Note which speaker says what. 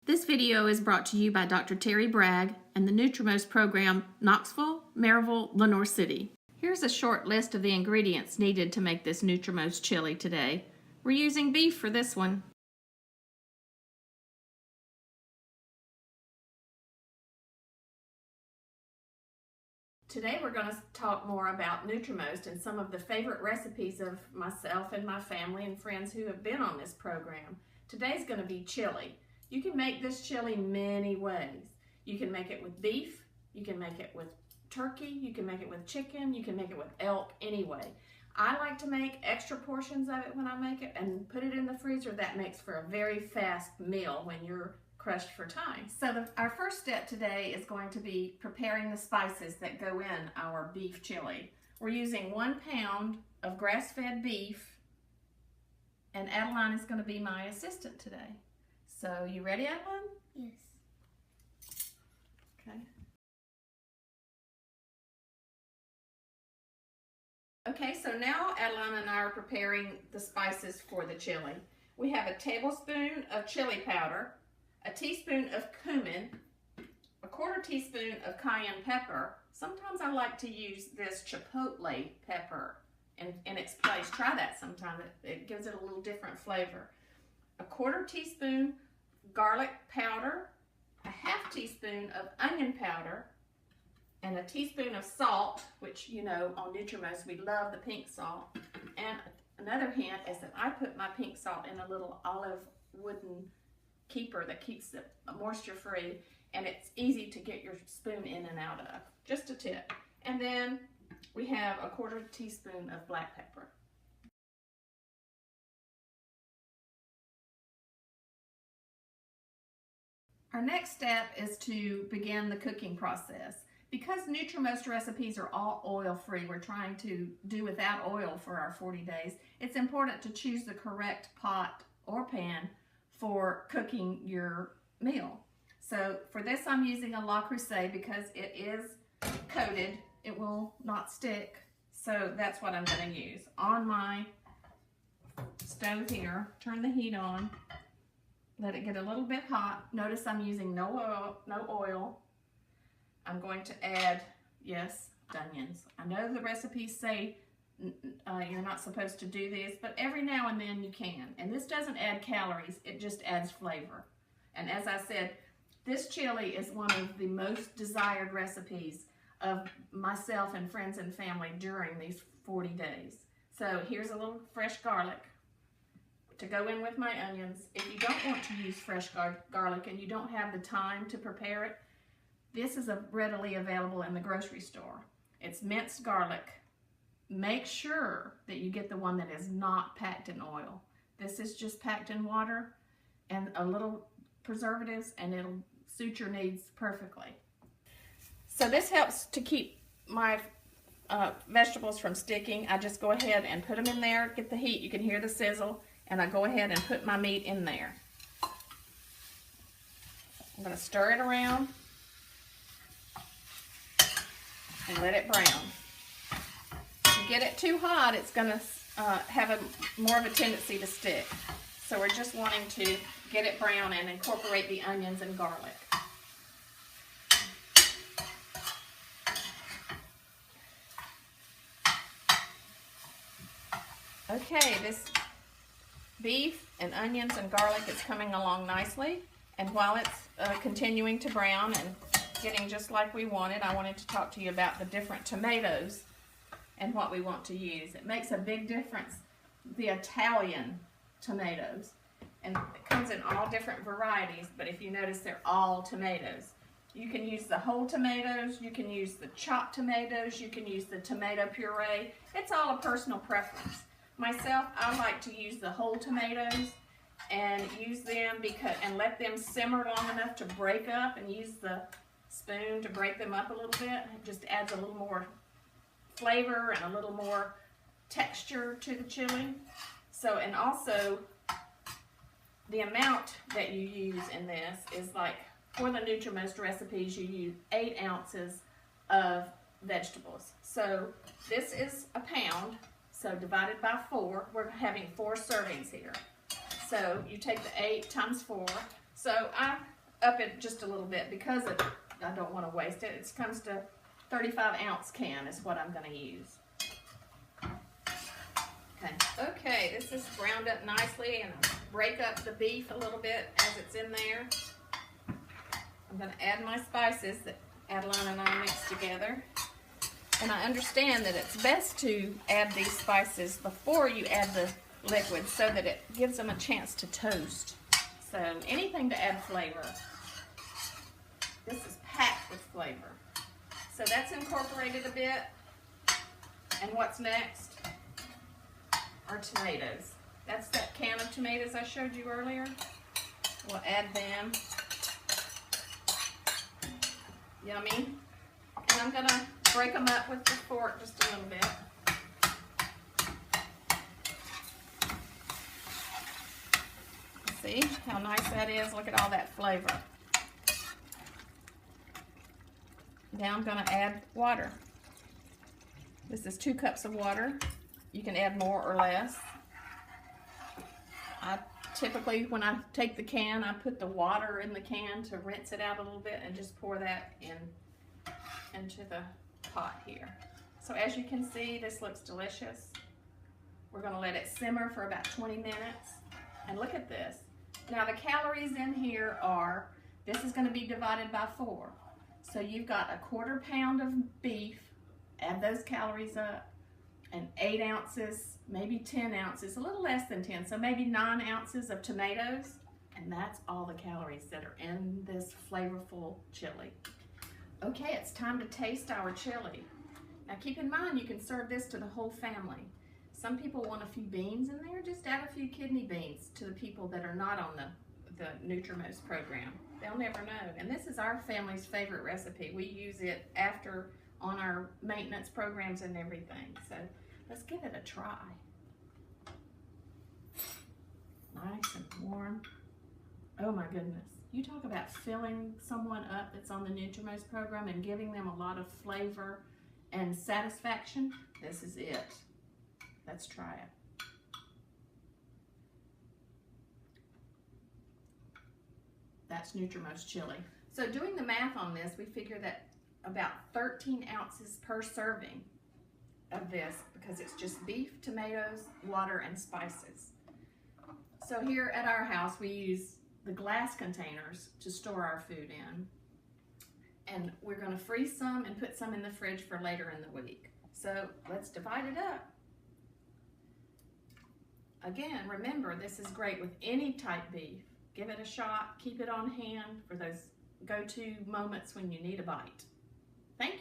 Speaker 1: This video is brought to you by Dr. Starr Bragg and the NutriMost program, Knoxville, Maryville, Lenoir City. Here's a short list of the ingredients needed to make this NutriMost chili today. We're using beef for this one. Today we're going to talk more about NutriMost and some of the favorite recipes of myself and my family and friends who have been on this program. Today's going to be chili. You can make this chili many ways. You can make it with beef, you can make it with turkey, you can make it with chicken, you can make it with elk, anyway. I like to make extra portions of it when I make it and put it in the freezer. That makes for a very fast meal when you're crushed for time. So our first step today is going to be preparing the spices that go in our beef chili. We're using 1 pound of grass-fed beef, and Adeline is going to be my assistant today. So, you ready, Adeline?
Speaker 2: Yes.
Speaker 1: Okay. Okay, so now Adeline and I are preparing the spices for the chili. We have a tablespoon of chili powder, a teaspoon of cumin, a 1/4 teaspoon of cayenne pepper. Sometimes I like to use this chipotle pepper in its place. Try that sometime. It gives it a little different flavor. A 1/4 teaspoon garlic powder, a 1/2 teaspoon of onion powder, and a teaspoon of salt, which, you know, on NutriMost we love the pink salt. And another hint is that I put my pink salt in a little olive wooden keeper that keeps it moisture free, and it's easy to get your spoon in and out of. Just a tip. And then we have a 1/4 teaspoon of black pepper. Our next step is to begin the cooking process. Because NutriMost recipes are all oil-free, we're trying to do without oil for our 40 days, it's important to choose the correct pot or pan for cooking your meal. So for this I'm using a La Creuset because it is coated. It will not stick. So that's what I'm going to use. On my stove here, turn the heat on. Let it get a little bit hot. Notice I'm using no oil. I'm going to add, yes, onions. I know the recipes say you're not supposed to do this, but every now and then you can. And this doesn't add calories, it just adds flavor. And as I said, this chili is one of the most desired recipes of myself and friends and family during these 40 days. So here's a little fresh garlic to go in with my onions. If you don't want to use fresh garlic and you don't have the time to prepare it, this is readily available in the grocery store. It's minced garlic. Make sure that you get the one that is not packed in oil. This is just packed in water and a little preservatives, and it'll suit your needs perfectly. So this helps to keep my vegetables from sticking. I just go ahead and put them in there, get the heat, you can hear the sizzle, and I go ahead and put my meat in there. I'm going to stir it around and let it brown. If you get it too hot, it's going to have more of a tendency to stick. So we're just wanting to get it brown and incorporate the onions and garlic. Okay, this beef and onions and garlic is coming along nicely, and while it's continuing to brown and getting just like we wanted, I wanted to talk to you about the different tomatoes and what we want to use. It makes a big difference, the Italian tomatoes, and it comes in all different varieties, but if you notice, they're all tomatoes. You can use the whole tomatoes, you can use the chopped tomatoes, you can use the tomato puree. It's all a personal preference. Myself, I like to use the whole tomatoes and use them and let them simmer long enough to break up, and use the spoon to break them up a little bit. It just adds a little more flavor and a little more texture to the chili. So, and also the amount that you use in this is like, for the NutriMost recipes, you use 8 ounces of vegetables. So this is a pound. So divided by 4, we're having 4 servings here. So you take the 8 times 4. So I up it just a little bit because I don't want to waste it. It comes to 35-ounce can is what I'm going to use. Okay, this is browned up nicely, and I'll break up the beef a little bit as it's in there. I'm going to add my spices that Adeline and I mixed together. And I understand that it's best to add these spices before you add the liquid so that it gives them a chance to toast. So anything to add flavor. This is packed with flavor. So that's incorporated a bit. And what's next are tomatoes. That's that can of tomatoes I showed you earlier. We'll add them. Yummy. And I'm going to break them up with the fork just a little bit. See how nice that is? Look at all that flavor. Now I'm going to add water. This is 2 cups of water. You can add more or less. I typically, when I take the can, I put the water in the can to rinse it out a little bit and just pour that into the pot here. So as you can see, this looks delicious. We're going to let it simmer for about 20 minutes. And look at this. Now the calories in here are, this is going to be divided by 4. So you've got a 1/4 pound of beef, add those calories up, and 8 ounces, maybe 10 ounces, a little less than 10, so maybe 9 ounces of tomatoes, and that's all the calories that are in this flavorful chili. Okay, it's time to taste our chili. Now keep in mind, you can serve this to the whole family. Some people want a few beans in there, just add a few kidney beans to the people that are not on the NutriMost program. They'll never know. And this is our family's favorite recipe. We use it after on our maintenance programs and everything. So let's give it a try. Nice and warm. Oh my goodness. You talk about filling someone up that's on the NutriMost program and giving them a lot of flavor and satisfaction. This is it. Let's try it. That's NutriMost chili. So doing the math on this, we figure that about 13 ounces per serving of this, because it's just beef, tomatoes, water, and spices. So here at our house, we use the glass containers to store our food in. And we're going to freeze some and put some in the fridge for later in the week. So let's divide it up. Again, remember, this is great with any type beef. Give it a shot, keep it on hand for those go-to moments when you need a bite. Thank you.